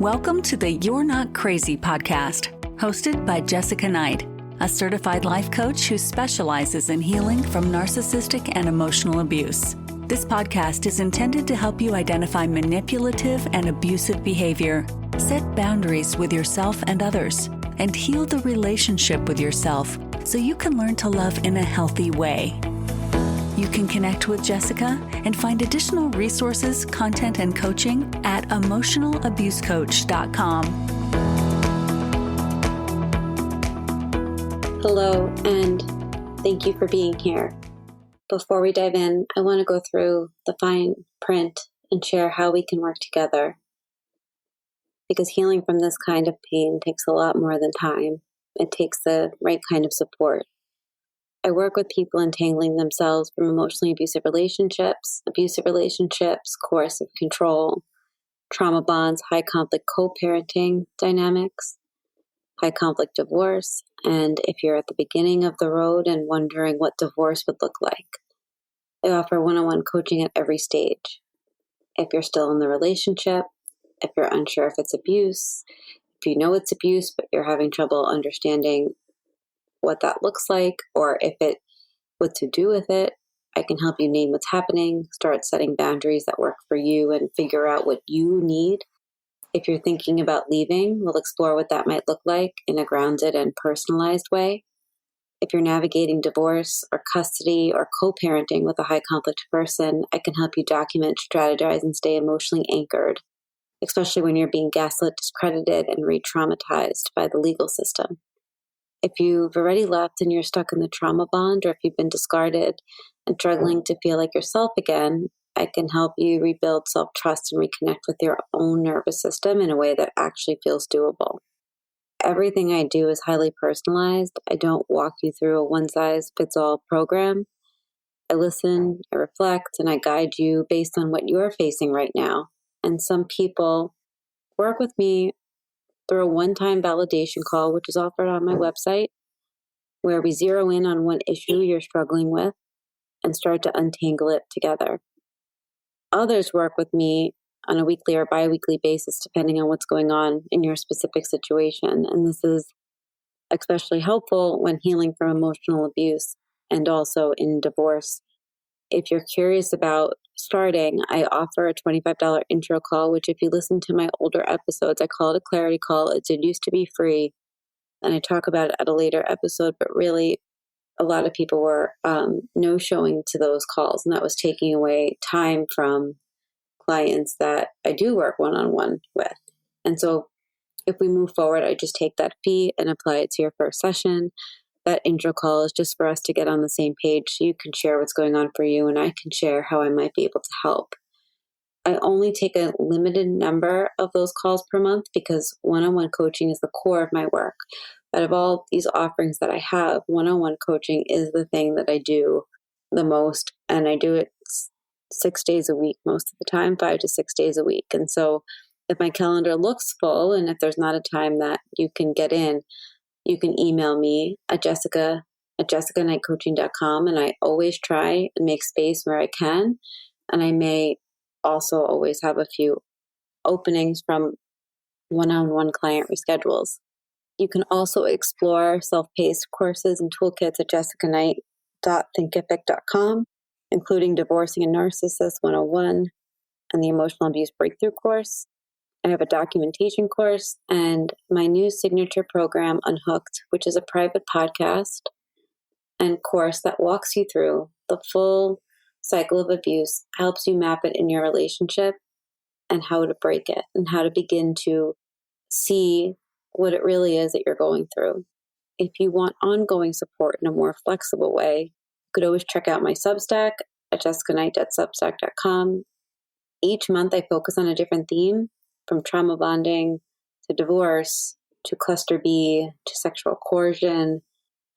Welcome to the You're Not Crazy podcast, hosted by Jessica Knight, a certified life coach who specializes in healing from narcissistic and emotional abuse. This podcast is intended to help you identify manipulative and abusive behavior, set boundaries with yourself and others, and heal the relationship with yourself so you can learn to love in a healthy way. You can connect with Jessica and find additional resources, content, and coaching at emotionalabusecoach.com. Hello, and thank you for being here. Before we dive in, I want to go through the fine print and share how we can work together. Because healing from this kind of pain takes a lot more than time. It takes the right kind of support. I work with people entangling themselves from emotionally abusive relationships, coercive control, trauma bonds, high conflict co-parenting dynamics, high conflict divorce, and if you're at the beginning of the road and wondering what divorce would look like. I offer one-on-one coaching at every stage. If you're still in the relationship, if you're unsure if it's abuse, if you know it's abuse but you're having trouble understanding what that looks like, or what to do with it, I can help you name what's happening, start setting boundaries that work for you, and figure out what you need. If you're thinking about leaving, we'll explore what that might look like in a grounded and personalized way. If you're navigating divorce or custody or co-parenting with a high conflict person, I can help you document, strategize, and stay emotionally anchored, especially when you're being gaslit, discredited, and re-traumatized by the legal system. If you've already left and you're stuck in the trauma bond, or if you've been discarded and struggling to feel like yourself again, I can help you rebuild self-trust and reconnect with your own nervous system in a way that actually feels doable. Everything I do is highly personalized. I don't walk you through a one-size-fits-all program. I listen, I reflect, and I guide you based on what you're facing right now. And some people work with me through a one-time validation call, which is offered on my website, where we zero in on one issue you're struggling with and start to untangle it together. Others work with me on a weekly or bi-weekly basis, depending on what's going on in your specific situation. And this is especially helpful when healing from emotional abuse and also in divorce. If you're curious about starting, I offer a $25 intro call, which if you listen to my older episodes, I call it a clarity call. It did used to be free, and I talk about it at a later episode, but really a lot of people were no-showing to those calls, and that was taking away time from clients that I do work one-on-one with. And so if we move forward, I just take that fee and apply it to your first session. That intro call is just for us to get on the same page so you can share what's going on for you and I can share how I might be able to help. I only take a limited number of those calls per month because one-on-one coaching is the core of my work. Out of all these offerings that I have, one-on-one coaching is the thing that I do the most, and I do it 6 days a week most of the time, 5 to 6 days a week. And so if my calendar looks full and if there's not a time that you can get in, you can email me at jessicaknightcoaching.com, and I always try and make space where I can. And I may also always have a few openings from one-on-one client reschedules. You can also explore self-paced courses and toolkits at jessicaknight.thinkific.com, including Divorcing a Narcissist 101 and the Emotional Abuse Breakthrough course. I have a documentation course and my new signature program, Unhooked, which is a private podcast and course that walks you through the full cycle of abuse, helps you map it in your relationship and how to break it and how to begin to see what it really is that you're going through. If you want ongoing support in a more flexible way, you could always check out my Substack at jessicaknight.substack.com. Each month I focus on a different theme, from trauma bonding to divorce to cluster B to sexual coercion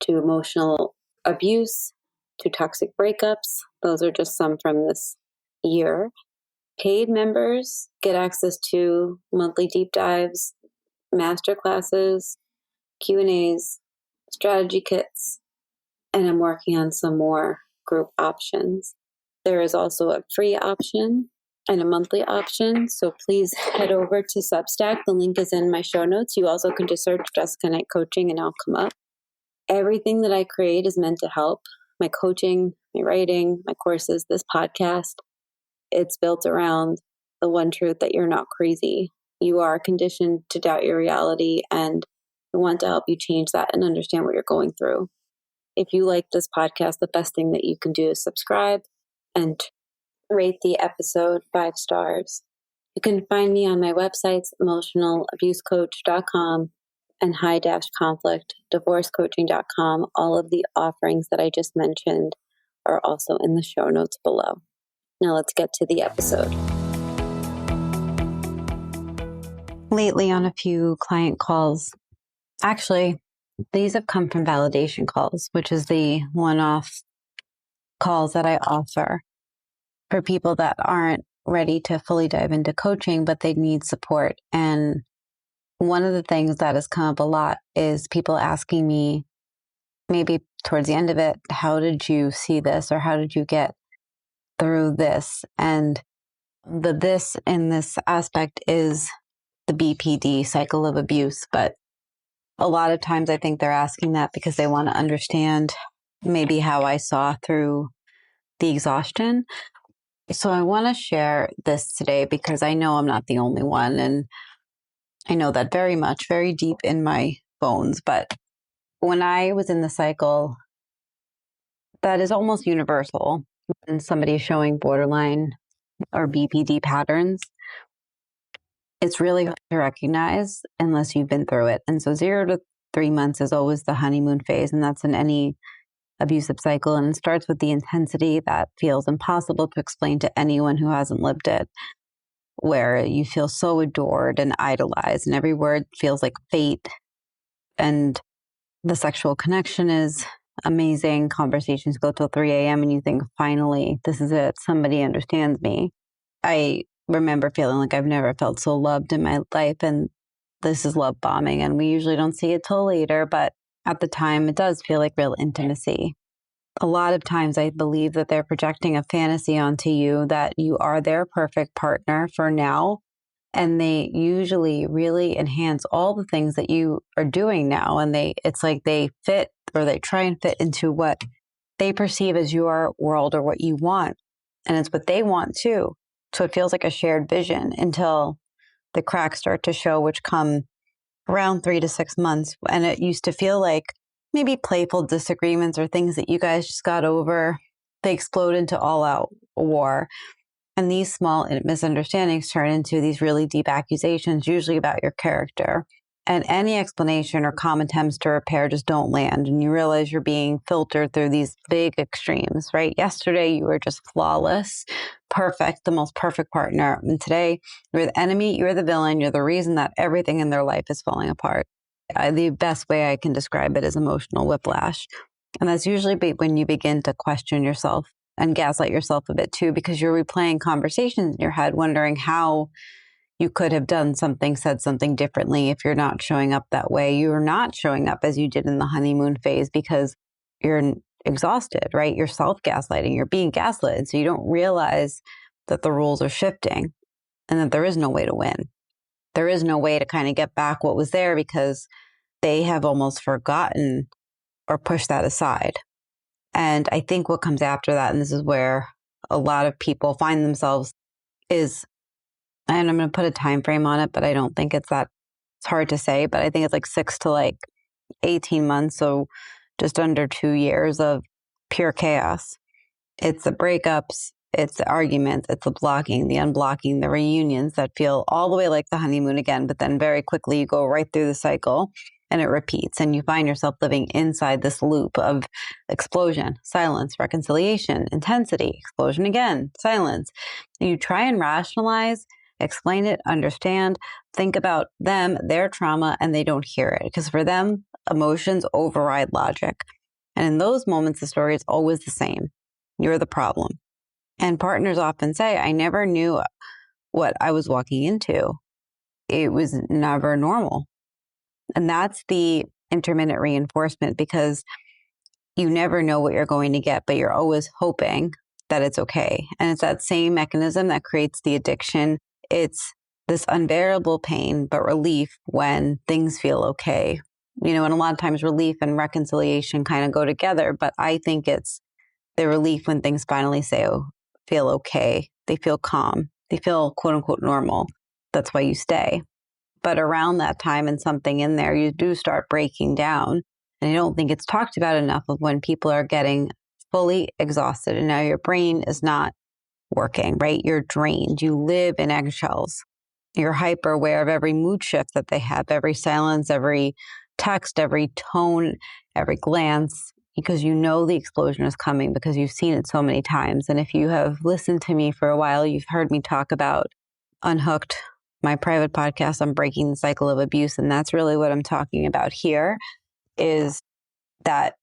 to emotional abuse to toxic breakups. Those are just some from this year. Paid members get access to monthly deep dives, master classes, Q&As, strategy kits, and I'm working on some more group options. There is also a free option and a monthly option. So please head over to Substack. The link is in my show notes. You also can just search Jessica Knight Coaching and I'll come up. Everything that I create is meant to help. My coaching, my writing, my courses, this podcast, it's built around the one truth that you're not crazy. You are conditioned to doubt your reality, and I want to help you change that and understand what you're going through. If you like this podcast, the best thing that you can do is subscribe and rate the episode 5 stars. You can find me on my websites, emotionalabusecoach.com and high-conflict divorcecoaching.com. All of the offerings that I just mentioned are also in the show notes below. Now let's get to the episode. Lately on a few client calls, actually, these have come from validation calls, which is the one-off calls that I offer for people that aren't ready to fully dive into coaching, but they need support. And one of the things that has come up a lot is people asking me, maybe towards the end of it, how did you see this, or how did you get through this? And the this in this aspect is the BPD, cycle of abuse. But a lot of times I think they're asking that because they want to understand maybe how I saw through the exhaustion. So I want to share this today because I know I'm not the only one. And I know that very much, very deep in my bones. But when I was in the cycle, that is almost universal. When somebody is showing borderline or BPD patterns, it's really hard to recognize unless you've been through it. And so 0 to 3 months is always the honeymoon phase. And that's in any abusive cycle. And it starts with the intensity that feels impossible to explain to anyone who hasn't lived it, where you feel so adored and idolized, and every word feels like fate. And the sexual connection is amazing. Conversations go till 3 a.m. and you think, finally, this is it. Somebody understands me. I remember feeling like I've never felt so loved in my life. And this is love bombing. And we usually don't see it till later. But at the time, it does feel like real intimacy. A lot of times I believe that they're projecting a fantasy onto you that you are their perfect partner for now. And they usually really enhance all the things that you are doing now. And it's like they fit, or they try and fit into what they perceive as your world or what you want. And it's what they want too. So it feels like a shared vision until the cracks start to show, which come around 3 to 6 months. And it used to feel like maybe playful disagreements or things that you guys just got over. They explode into all out war. And these small misunderstandings turn into these really deep accusations, usually about your character. And any explanation or common attempts to repair just don't land. And you realize you're being filtered through these big extremes, right? Yesterday, you were just flawless, perfect, the most perfect partner. And today, you're the enemy, you're the villain, you're the reason that everything in their life is falling apart. The best way I can describe it is emotional whiplash. And that's usually when you begin to question yourself and gaslight yourself a bit too, because you're replaying conversations in your head, wondering how you could have done something, said something differently if you're not showing up that way. You're not showing up as you did in the honeymoon phase because you're exhausted, right? You're self-gaslighting, you're being gaslit. So you don't realize that the rules are shifting and that there is no way to win. There is no way to kind of get back what was there because they have almost forgotten or pushed that aside. And I think what comes after that, and this is where a lot of people find themselves, is, and I'm going to put a time frame on it, but I don't think it's hard to say, but I think it's like 6 to 18 months. So just under 2 years of pure chaos. It's the breakups, it's the arguments, it's the blocking, the unblocking, the reunions that feel all the way like the honeymoon again, but then very quickly you go right through the cycle and it repeats. And you find yourself living inside this loop of explosion, silence, reconciliation, intensity, explosion again, silence. And you try and rationalize, explain it, understand, think about them, their trauma, and they don't hear it. Because for them, emotions override logic. And in those moments, the story is always the same. You're the problem. And partners often say, I never knew what I was walking into. It was never normal. And that's the intermittent reinforcement, because you never know what you're going to get, but you're always hoping that it's okay. And it's that same mechanism that creates the addiction. It's this unbearable pain, but relief when things feel okay. And a lot of times relief and reconciliation kind of go together, but I think it's the relief when things finally feel okay. They feel calm. They feel quote unquote normal. That's why you stay. But around that time and something in there, you do start breaking down. And I don't think it's talked about enough of when people are getting fully exhausted and now your brain is not working, right? You're drained. You live in eggshells. You're hyper aware of every mood shift that they have, every silence, every text, every tone, every glance, because you know the explosion is coming because you've seen it so many times. And if you have listened to me for a while, you've heard me talk about Unhooked, my private podcast on breaking the cycle of abuse. And that's really what I'm talking about here, is that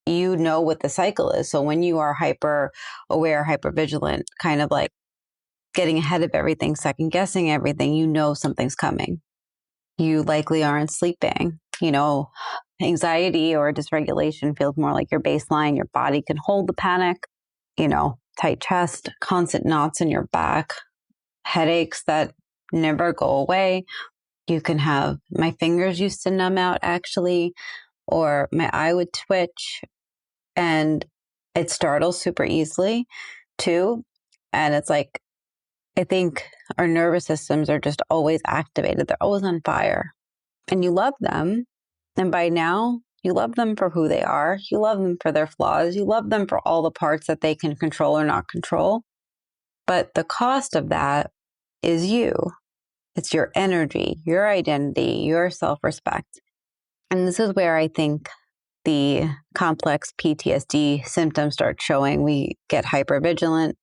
you know what the cycle is. So when you are hyper aware, hyper vigilant, kind of like getting ahead of everything, second guessing everything, you know something's coming. You likely aren't sleeping. Anxiety or dysregulation feels more like your baseline. Your body can hold the panic, tight chest, constant knots in your back, headaches that never go away. You can have, my fingers used to numb out actually, or my eye would twitch, and it startles super easily too. And it's like, I think our nervous systems are just always activated. They're always on fire. And you love them. And by now, you love them for who they are. You love them for their flaws. You love them for all the parts that they can control or not control. But the cost of that is you. It's your energy, your identity, your self-respect. And this is where I think the complex PTSD symptoms start showing. We get hypervigilant.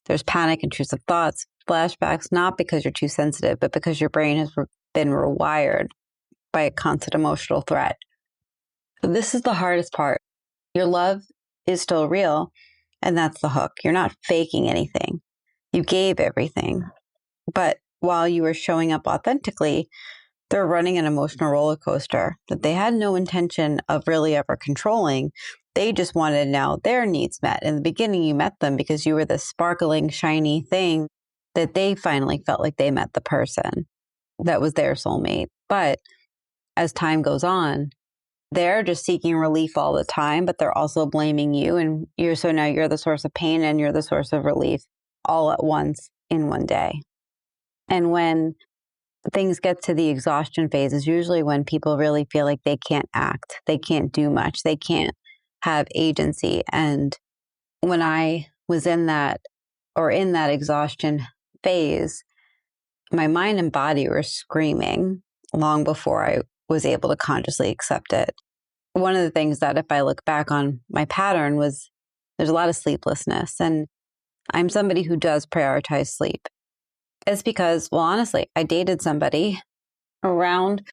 There's panic, intrusive thoughts, flashbacks, not because you're too sensitive, but because your brain has been rewired by a constant emotional threat. So this is the hardest part. Your love is still real, and that's the hook. You're not faking anything. You gave everything. But while you were showing up authentically, they're running an emotional roller coaster that they had no intention of really ever controlling. They just wanted now their needs met. In the beginning, you met them because you were this sparkling, shiny thing that they finally felt like they met the person that was their soulmate. But as time goes on, they're just seeking relief all the time, but they're also blaming you. And now you're the source of pain and you're the source of relief all at once in one day. And when things get to the exhaustion phase is usually when people really feel like they can't act, they can't do much, they can't have agency. And when I was in that exhaustion phase, my mind and body were screaming long before I was able to consciously accept it. One of the things that if I look back on my pattern was there's a lot of sleeplessness, and I'm somebody who does prioritize sleep. It's because, well, honestly, I dated somebody around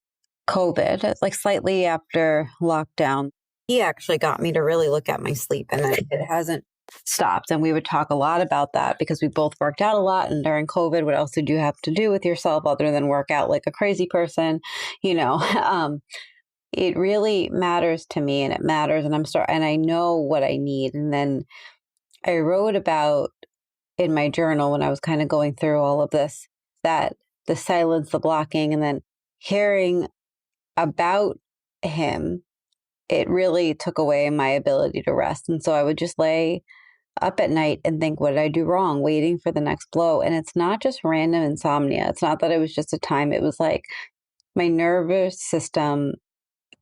COVID, like slightly after lockdown. He actually got me to really look at my sleep, and it hasn't stopped. And we would talk a lot about that because we both worked out a lot. And during COVID, what else did you have to do with yourself other than work out like a crazy person? It really matters to me, and it matters. And I know what I need. And then I wrote about in my journal when I was kind of going through all of this, that the silence, the blocking, and then hearing about him, it really took away my ability to rest. And so I would just lay up at night and think, what did I do wrong? Waiting for the next blow. And it's not just random insomnia. It's not that it was just a time. It was like my nervous system,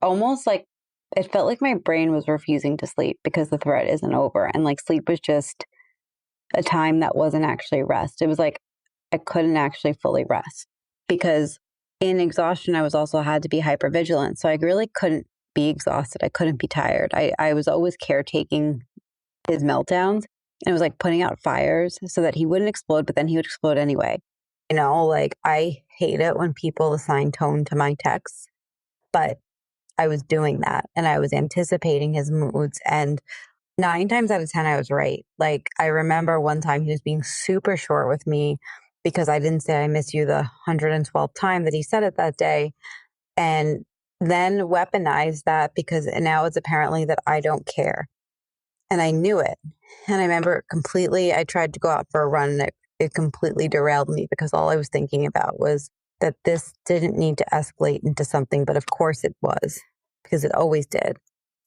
almost like it felt like my brain was refusing to sleep because the threat isn't over. And like sleep was just a time that wasn't actually rest. It was like I couldn't actually fully rest because in exhaustion, I was also had to be hyper vigilant. So I really couldn't be exhausted. I couldn't be tired. I was always caretaking his meltdowns. And it was like putting out fires so that he wouldn't explode, but then he would explode anyway. Like I hate it when people assign tone to my texts, but I was doing that and I was anticipating his moods. And 9 times out of 10, I was right. Like I remember one time he was being super short with me because I didn't say I miss you the 112th time that he said it that day. And then weaponized that because now it's apparently that I don't care. And I knew it. And I remember I tried to go out for a run and it completely derailed me because all I was thinking about was that this didn't need to escalate into something, but of course it was, because it always did.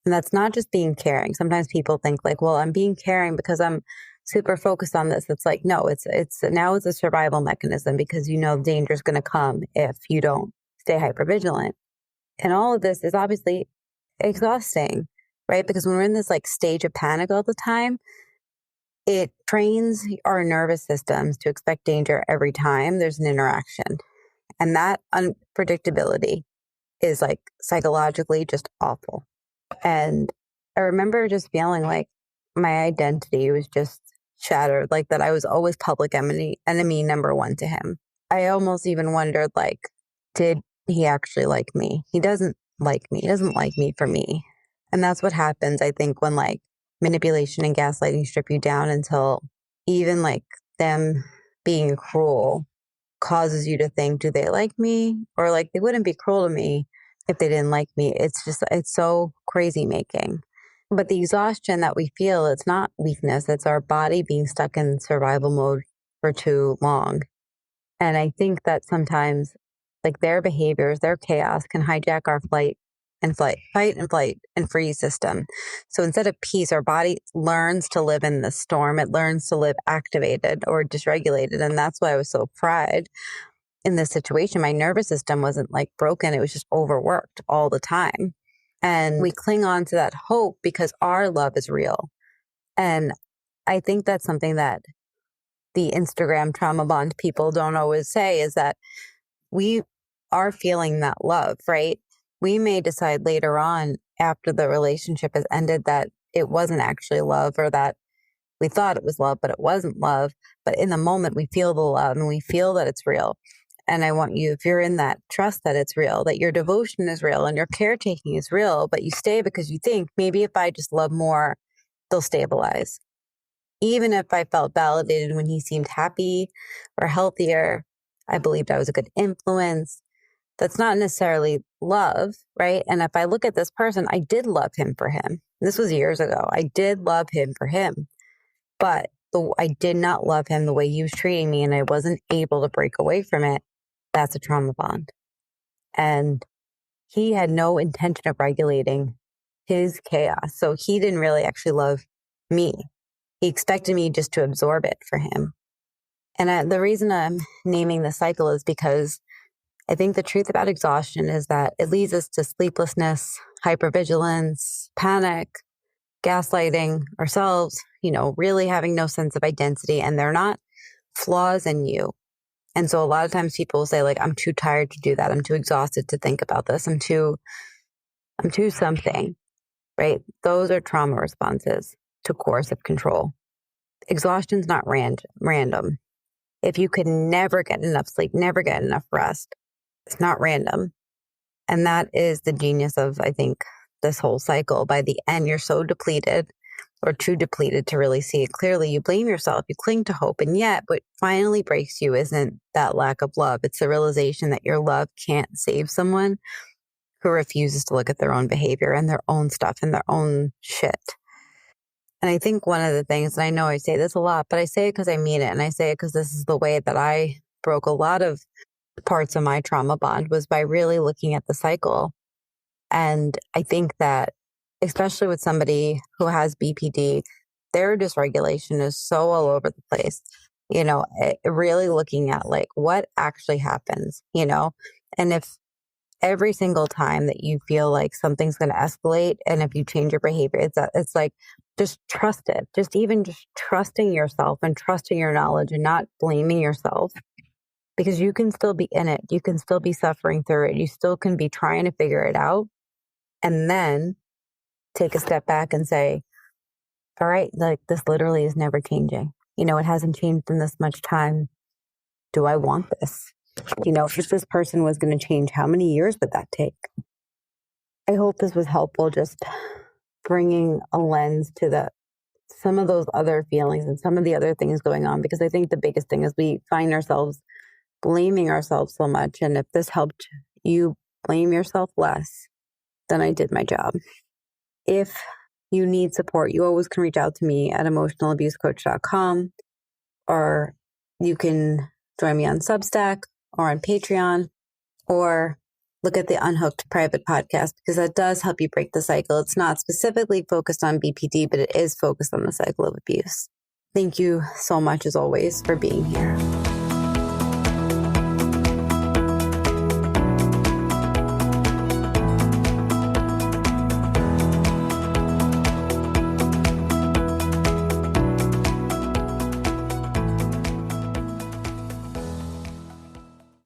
And that's not just being caring. Sometimes people think like, well, I'm being caring because I'm super focused on this. It's like, no, it's now it's a survival mechanism because you know danger is going to come if you don't stay hypervigilant. And all of this is obviously exhausting, right? Because when we're in this like stage of panic all the time, it trains our nervous systems to expect danger every time there's an interaction. And that unpredictability is like psychologically just awful. And I remember just feeling like my identity was just shattered, like that I was always public enemy number one to him. I almost even wondered, like, did he actually like me? He doesn't like me. He doesn't like me for me. And that's what happens, I think, when like manipulation and gaslighting strip you down until even like them being cruel causes you to think, do they like me? Or like they wouldn't be cruel to me if they didn't like me. It's so crazy making. But the exhaustion that we feel, it's not weakness. It's our body being stuck in survival mode for too long. And I think that sometimes like their behaviors, their chaos can hijack our fight and flight and freeze system. So instead of peace, our body learns to live in the storm. It learns to live activated or dysregulated. And that's why I was so fried in this situation. My nervous system wasn't like broken. It was just overworked all the time. And we cling on to that hope because our love is real. And I think that's something that the Instagram trauma bond people don't always say, is that we are feeling that love, right? We may decide later on after the relationship has ended that it wasn't actually love, or that we thought it was love, but it wasn't love. But in the moment, we feel the love and we feel that it's real. And I want you, if you're in that, trust that it's real, that your devotion is real and your caretaking is real, but you stay because you think maybe if I just love more, they'll stabilize. Even if I felt validated when he seemed happy or healthier, I believed I was a good influence. That's not necessarily love, right? And if I look at this person, I did love him for him. This was years ago. I did love him for him, but I did not love him the way he was treating me, and I wasn't able to break away from it. That's a trauma bond. And he had no intention of regulating his chaos. So he didn't really actually love me. He expected me just to absorb it for him. And the reason I'm naming the cycle is because I think the truth about exhaustion is that it leads us to sleeplessness, hypervigilance, panic, gaslighting ourselves, really having no sense of identity. And they're not flaws in you. And so a lot of times people say, like, I'm too tired to do that. I'm too exhausted to think about this. I'm too something, right? Those are trauma responses to coercive control. Exhaustion's not random. If you could never get enough sleep, never get enough rest, it's not random. And that is the genius of, I think, this whole cycle. By the end, you're so depleted or too depleted to really see it clearly. You blame yourself, you cling to hope. And yet what finally breaks you isn't that lack of love. It's the realization that your love can't save someone who refuses to look at their own behavior and their own stuff and their own shit. And I think one of the things, and I know I say this a lot, but I say it because I mean it. And I say it because this is the way that I broke a lot of parts of my trauma bond, was by really looking at the cycle. And I think that, especially with somebody who has BPD, their dysregulation is so all over the place, really looking at like what actually happens, and if every single time that you feel like something's going to escalate, and if you change your behavior, it's like, just trust it. Just trusting yourself and trusting your knowledge and not blaming yourself, because you can still be in it. You can still be suffering through it. You still can be trying to figure it out, and then take a step back and say, all right, like this literally is never changing. It hasn't changed in this much time. Do I want this? If this person was going to change, how many years would that take? I hope this was helpful, just bringing a lens to some of those other feelings and some of the other things going on, because I think the biggest thing is we find ourselves blaming ourselves so much. And if this helped you blame yourself less, then I did my job. If you need support, you always can reach out to me at emotionalabusecoach.com, or you can join me on Substack or on Patreon, or look at the Unhooked private podcast, because that does help you break the cycle. It's not specifically focused on BPD, but it is focused on the cycle of abuse. Thank you so much, as always, for being here.